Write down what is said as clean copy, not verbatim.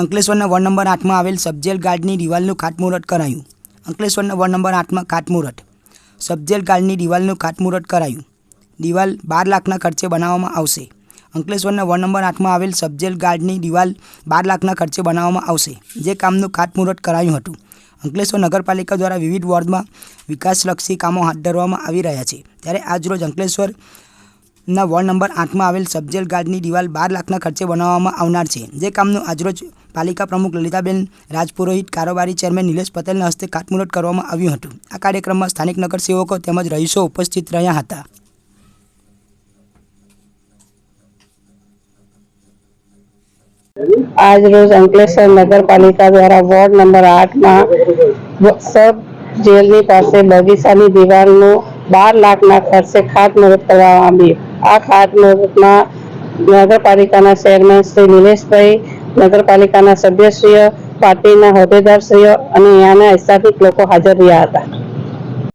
અંકલેશ્વરના ward number 8માં આવેલ sub jail ગાર્ડની દિવાલનું ખાતમુહૂર્ત કરાયું. અંકલેશ્વરના વોર્ડ નંબર 8માં ખાતમુહૂર્ત. સબજેલ ગાર્ડની દિવાલનું ખાતમુહૂર્ત કરાયું. દિવાલ 12 લાખના ખર્ચે બનાવવામાં આવશે. અંકલેશ્વરના વોર્ડ નંબર 8માં આવેલ સબજેલ ગાર્ડની દિવાલ 12 લાખના ખર્ચે બનાવવામાં આવશે, જે કામનું ખાતમુહૂર્ત કરાયું હતું. અંકલેશ્વર નગરપાલિકા દ્વારા વિવિધ વોર્ડમાં વિકાસલક્ષી કામો હાથ ધરવામાં આવી રહ્યા છે. ત્યારે આજરોજ અંકલેશ્વરના વોર્ડ નંબર 8માં આવેલ સબજેલ ગાર્ડની દિવાલ 12 લાખના ખર્ચે બનાવવામાં આવનાર છે, જે કામનું આજરોજ પાલિકા પ્રમુખ લલિતાબેન રાજપુરોહિત, કારોબારી ચેરમેન નિલેશ પટેલના હસ્તે ખાતમુહૂર્ત કરવામાં આવ્યું હતું. આ કાર્યક્રમમાં સ્થાનિક નગરસેવકો તેમજ રહીશો ઉપસ્થિત રહ્યા હતા. आज रोज अंकलेश्वर नगर पालिका द्वारा वोर्ड नंबर 8 में सब जेलनी पासे बगीचानी दीवारનું 12 લાખના ખર્ચે ખાતમુહૂર્ત કરવામાં આવ્યું. આ ખાતમુહૂર્તમાં નગરપાલિકાના ચેરમેન શ્રી નિલેશભાઈ, નગરપાલિકાના સભ્યશ્રીઓ, પાર્ટીના હોદ્દેદારશ્રીઓ અને અહીંયાના સ્થાનિક લોકો હાજર રહ્યા હતા.